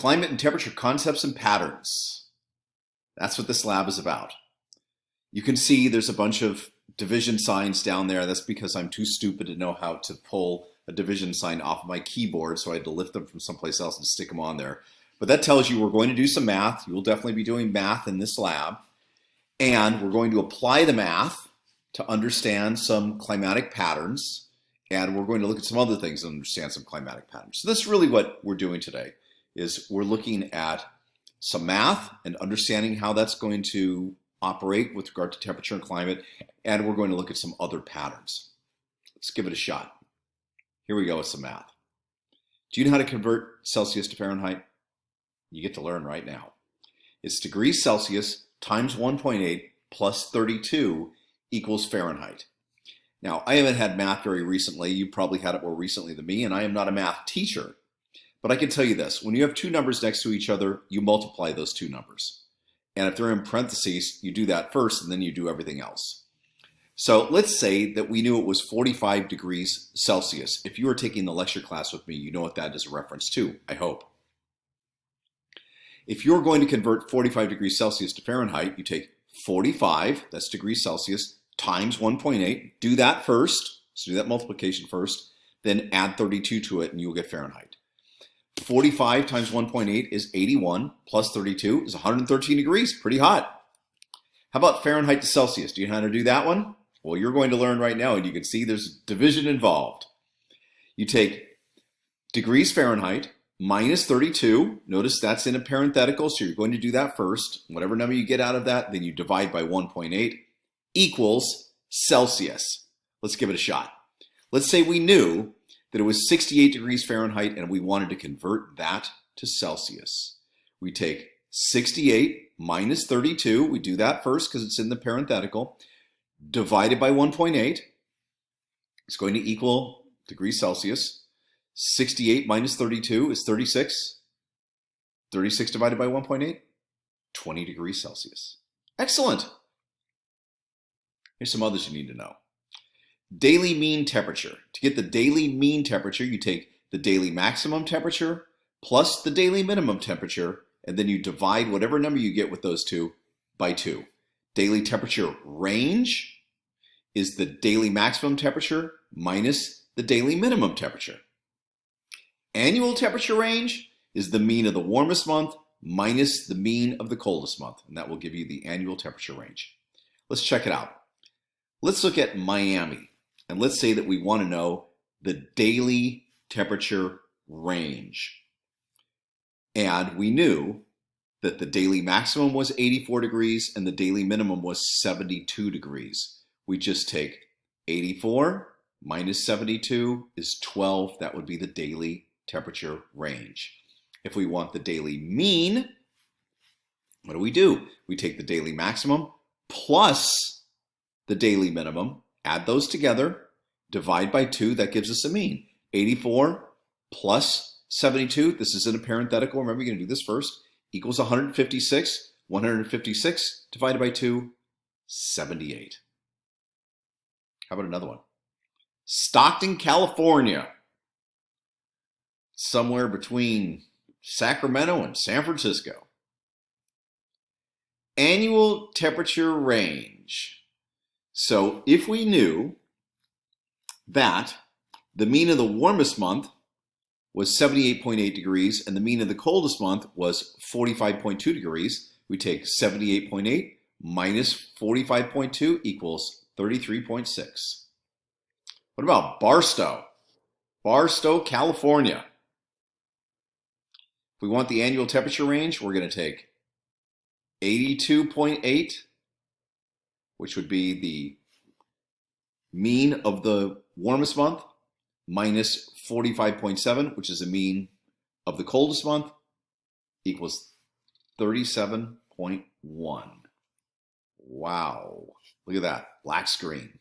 Climate and temperature concepts and patterns. That's what this lab is about. You can see there's a bunch of division signs down there. That's because I'm too stupid to know how to pull a division sign off of my keyboard, so I had to lift them from someplace else and stick them on there. But that tells you we're going to do some math. You will definitely be doing math in this lab. And we're going to apply the math to understand some climatic patterns. And we're going to look at some other things and understand some climatic patterns. So that's really what we're doing today, is we're looking at some math and understanding how that's going to operate with regard to temperature and climate. And we're going to look at some other patterns. Let's give it a shot. Here we go with some math. Do you know how to convert Celsius to Fahrenheit? You get to learn right now. It's degrees Celsius times 1.8 plus 32 equals Fahrenheit. Now, I haven't had math very recently. You probably had it more recently than me, and I am not a math teacher. But I can tell you this. When you have two numbers next to each other, you multiply those two numbers. And if they're in parentheses, you do that first, and then you do everything else. So let's say that we knew it was 45 degrees Celsius. If you were taking the lecture class with me, you know what that is a reference to, I hope. If you're going to convert 45 degrees Celsius to Fahrenheit, you take 45, that's degrees Celsius, times 1.8. Do that first. So do that multiplication first. Then add 32 to it, and you'll get Fahrenheit. 45 times 1.8 is 81, plus 32 is 113 degrees. Pretty hot. How about Fahrenheit to Celsius? Do you know how to do that one? Well, you're going to learn right now, and you can see there's division involved. You take degrees Fahrenheit minus 32. Notice that's in a parenthetical, so you're going to do that first. Whatever number you get out of that, then you divide by 1.8 equals Celsius. Let's give it a shot. Let's say we knew that it was 68 degrees Fahrenheit and we wanted to convert that to Celsius. We take 68 minus 32. We do that first because it's in the parenthetical. Divided by 1.8. It's going to equal degrees Celsius. 68 minus 32 is 36. 36 divided by 1.8, 20 degrees Celsius. Excellent. Here's some others you need to know. Daily mean temperature. To get the daily mean temperature, you take the daily maximum temperature plus the daily minimum temperature, and then you divide whatever number you get with those two by 2. Daily temperature range is the daily maximum temperature minus the daily minimum temperature. Annual temperature range is the mean of the warmest month minus the mean of the coldest month, and that will give you the annual temperature range. Let's check it out. Let's look at Miami, and let's say that we want to know the daily temperature range. And we knew that the daily maximum was 84 degrees and the daily minimum was 72 degrees. We just take 84 minus 72 is 12. That would be the daily temperature range. If we want the daily mean, what do? We take the daily maximum plus the daily minimum, add those together, divide by 2, that gives us a mean. 84 plus 72, this is in a parenthetical, remember you're going to do this first, equals 156. 156 divided by 2, 78. How about another one? Stockton, California. Somewhere between Sacramento and San Francisco. Annual temperature range. So if we knew that the mean of the warmest month was 78.8 degrees and the mean of the coldest month was 45.2 degrees, we take 78.8 minus 45.2 equals 33.6. What about Barstow? Barstow, California. If we want the annual temperature range, we're going to take 82.8, which would be the mean of the warmest month, minus 45.7, which is the mean of the coldest month, equals 37.1. Wow. Look at that. Black screen.